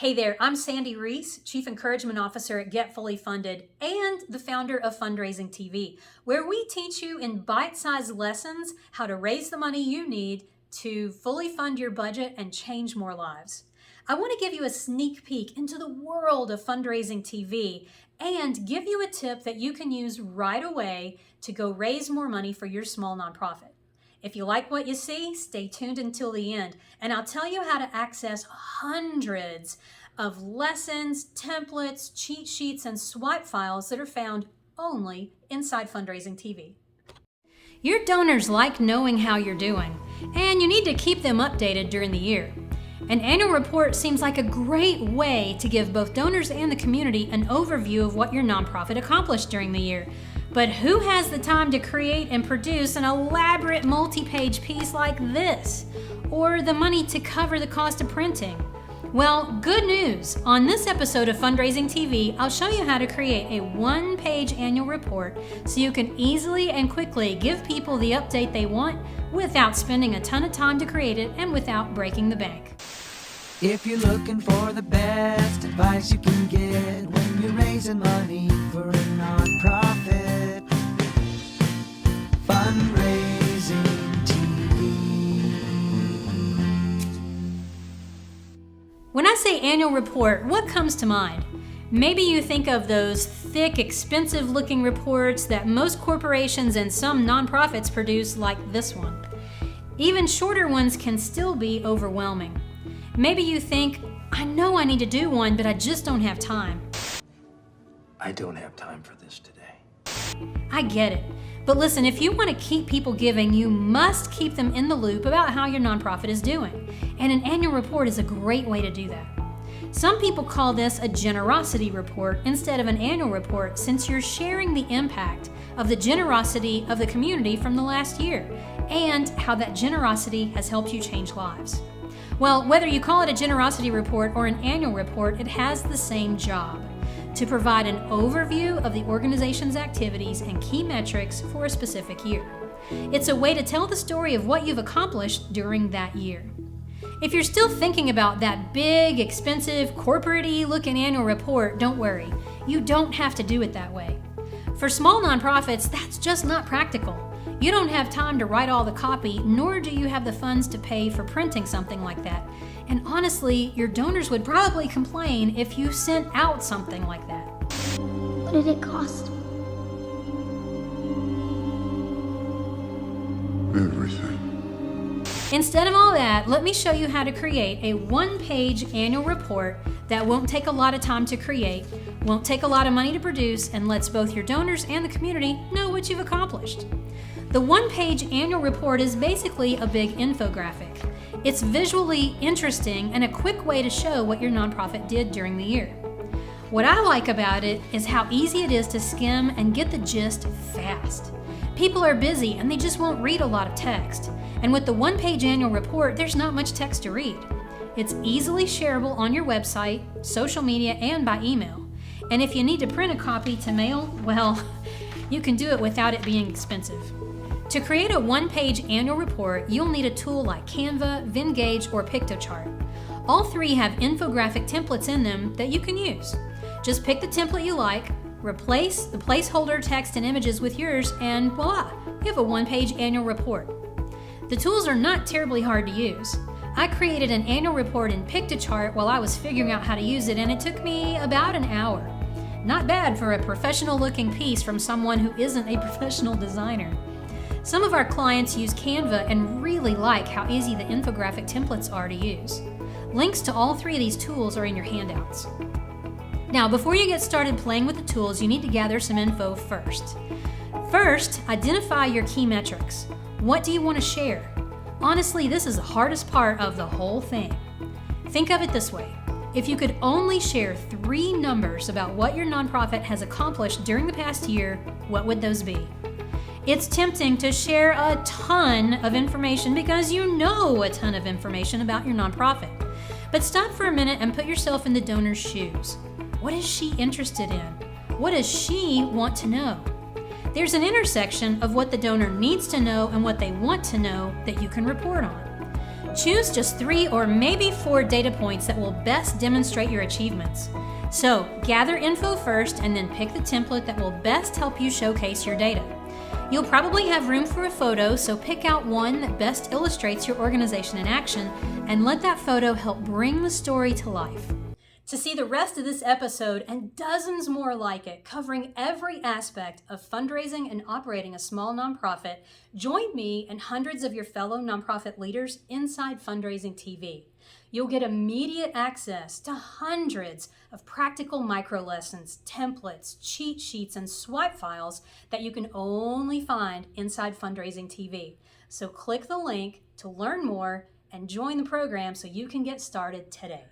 Hey there, I'm Sandy Reese, Chief Encouragement Officer at Get Fully Funded and the founder of Fundraising TV, where we teach you in bite-sized lessons how to raise the money you need to fully fund your budget and change more lives. I want to give you a sneak peek into the world of Fundraising TV and give you a tip that you can use right away to go raise more money for your small nonprofit. If you like what you see, stay tuned until the end, and I'll tell you how to access hundreds of lessons, templates, cheat sheets, and swipe files that are found only inside Fundraising TV. Your donors like knowing how you're doing, and you need to keep them updated during the year. An annual report seems like a great way to give both donors and the community an overview of what your nonprofit accomplished during the year. But who has the time to create and produce an elaborate multi-page piece like this? Or the money to cover the cost of printing? Well, good news. On this episode of Fundraising TV, I'll show you how to create a one-page annual report so you can easily and quickly give people the update they want without spending a ton of time to create it and without breaking the bank. If you're looking for the best advice you can get when you're raising money for a nonprofit, Fundraising TV. When I say annual report, what comes to mind? Maybe you think of those thick, expensive-looking reports that most corporations and some nonprofits produce, like this one. Even shorter ones can still be overwhelming. Maybe you think, I know I need to do one, but I just don't have time. I don't have time for this today. I get it. But listen, if you want to keep people giving, you must keep them in the loop about how your nonprofit is doing. And an annual report is a great way to do that. Some people call this a generosity report instead of an annual report, since you're sharing the impact of the generosity of the community from the last year and how that generosity has helped you change lives. Well, whether you call it a generosity report or an annual report, it has the same job: to provide an overview of the organization's activities and key metrics for a specific year. It's a way to tell the story of what you've accomplished during that year. If you're still thinking about that big, expensive, corporate-y looking annual report, don't worry. You don't have to do it that way. For small nonprofits, that's just not practical. You don't have time to write all the copy, nor do you have the funds to pay for printing something like that. And honestly, your donors would probably complain if you sent out something like that. What did it cost? Everything. Instead of all that, let me show you how to create a one-page annual report that won't take a lot of time to create, won't take a lot of money to produce, and lets both your donors and the community know what you've accomplished. The one-page annual report is basically a big infographic. It's visually interesting and a quick way to show what your nonprofit did during the year. What I like about it is how easy it is to skim and get the gist fast. People are busy and they just won't read a lot of text. And with the one-page annual report, there's not much text to read. It's easily shareable on your website, social media, and by email. And if you need to print a copy to mail, well, you can do it without it being expensive. To create a one-page annual report, you'll need a tool like Canva, Vengage, or Piktochart. All three have infographic templates in them that you can use. Just pick the template you like, replace the placeholder text and images with yours, and voila, you have a one-page annual report. The tools are not terribly hard to use. I created an annual report in Piktochart while I was figuring out how to use it, and it took me about an hour. Not bad for a professional-looking piece from someone who isn't a professional designer. Some of our clients use Canva and really like how easy the infographic templates are to use. Links to all three of these tools are in your handouts. Now, before you get started playing with the tools, you need to gather some info first. First, identify your key metrics. What do you want to share? Honestly, this is the hardest part of the whole thing. Think of it this way. If you could only share 3 numbers about what your nonprofit has accomplished during the past year, what would those be? It's tempting to share a ton of information because you know a ton of information about your nonprofit. But stop for a minute and put yourself in the donor's shoes. What is she interested in? What does she want to know? There's an intersection of what the donor needs to know and what they want to know that you can report on. Choose just 3 or maybe 4 data points that will best demonstrate your achievements. So, gather info first and then pick the template that will best help you showcase your data. You'll probably have room for a photo, so pick out one that best illustrates your organization in action and let that photo help bring the story to life. To see the rest of this episode and dozens more like it, covering every aspect of fundraising and operating a small nonprofit, join me and hundreds of your fellow nonprofit leaders inside Fundraising TV. You'll get immediate access to hundreds of practical micro lessons, templates, cheat sheets, and swipe files that you can only find inside Fundraising TV. So click the link to learn more and join the program so you can get started today.